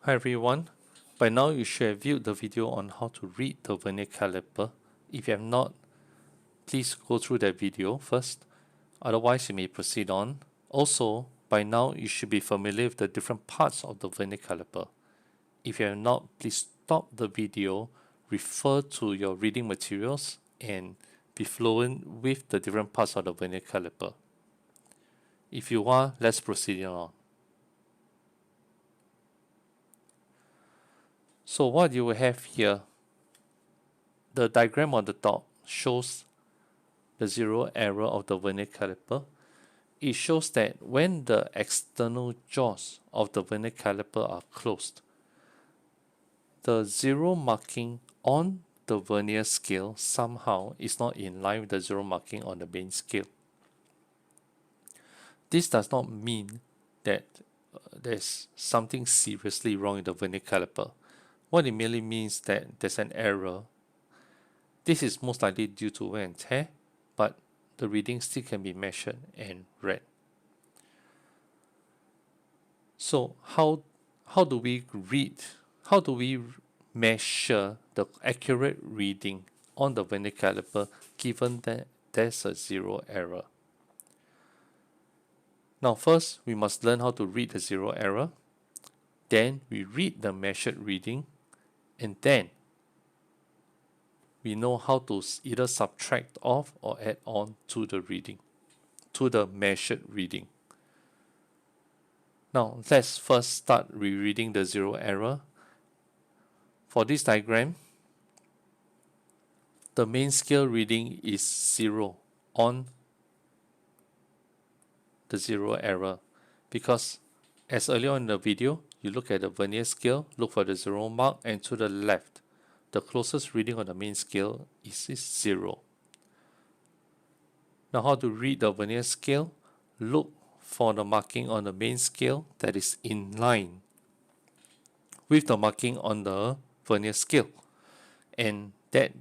Hi everyone, by now you should have viewed the video on how to read the Vernier caliper. If you have not, please go through that video first, otherwise you may proceed on. Also, by now you should be familiar with the different parts of the Vernier caliper. If you have not, please stop the video, refer to your reading materials and be fluent with the different parts of the Vernier caliper. If you are, let's proceed on. So what you will have here, the diagram on the top shows the zero error of the Vernier caliper. It shows that when the external jaws of the Vernier caliper are closed, the zero marking on the vernier scale somehow is not in line with the zero marking on the main scale. This does not mean that there's something seriously wrong with the Vernier caliper. What it merely means that there's an error. This is most likely due to wear and tear, but the reading still can be measured and read. So how do we read? How do we measure the accurate reading on the Vernier caliper given that there's a zero error? Now first, we must learn how to read the zero error. Then we read the measured reading, and then we know how to either subtract off or add on to the reading, to the measured reading. Now let's first start rereading the zero error. For this diagram, the main scale reading is 0 on the zero error, because as earlier in the video, you look at the vernier scale, look for the 0 mark, and to the left, the closest reading on the main scale is 0. Now how to read the vernier scale? Look for the marking on the main scale that is in line with the marking on the vernier scale, and that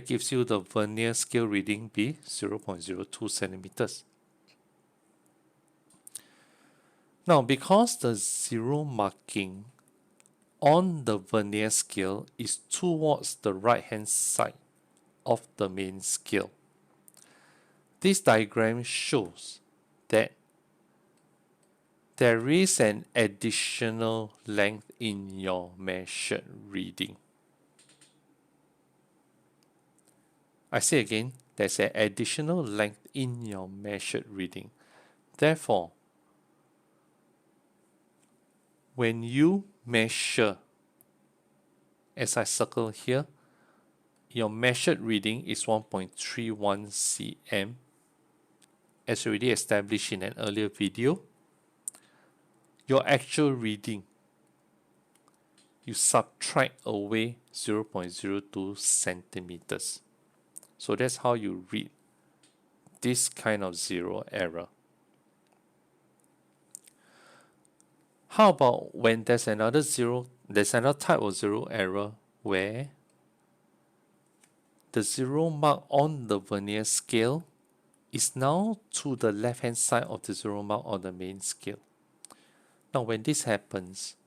gives you the vernier scale reading be 0.02 centimeters. Now because the zero marking on the vernier scale is towards the right hand side of the main scale, this diagram shows that there is an additional length in your measured reading. I say again, there's an additional length in your measured reading. Therefore, when you measure, as I circle here, your measured reading is 1.31 cm, as already established in an earlier video. Your actual reading, you subtract away 0.02 centimeters. So that's how you read this kind of zero error. How about when there's another type of zero error where the zero mark on the vernier scale is now to the left hand side of the zero mark on the main scale. Now when this happens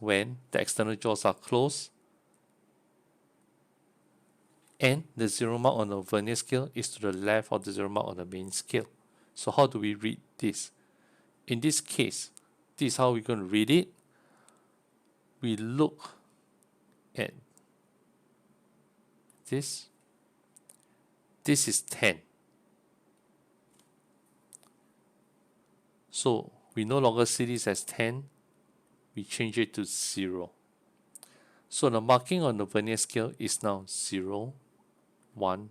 when the external jaws are closed and the zero mark on the vernier scale is to the left of the zero mark on the main scale. So how do we read this? In this case, this is how we're going to read it. We look at this. This is 10. So we no longer see this as 10. We change it to 0. So the marking on the vernier scale is now 0, 1,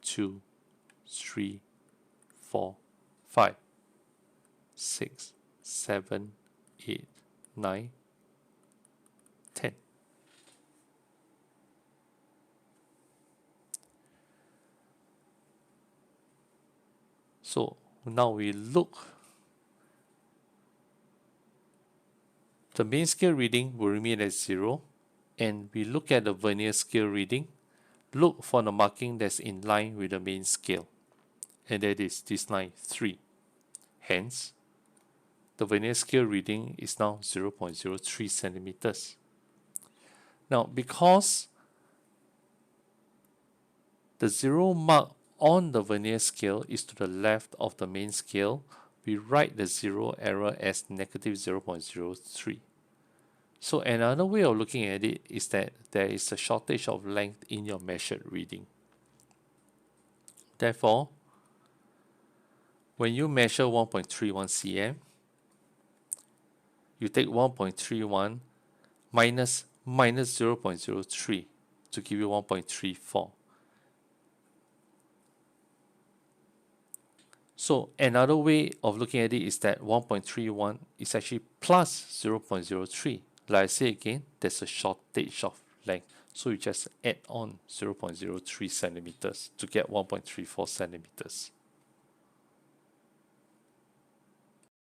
2, 3, 4, 5, 6, 7, 8, 9, 10. So now we look. The main scale reading will remain at 0, and we look at the vernier scale reading. Look for the marking that's in line with the main scale, and that is this line 3. Hence, the vernier scale reading is now 0.03 centimeters. Now, because the 0 mark on the vernier scale is to the left of the main scale, we write the 0 error as negative 0.03. So another way of looking at it is that there is a shortage of length in your measured reading. Therefore, when you measure 1.31 cm, you take 1.31 minus 0.03 to give you 1.34. So another way of looking at it is that 1.31 is actually plus 0.03. Like I say again, there's a shortage of length. So you just add on 0.03 centimeters to get 1.34 centimeters.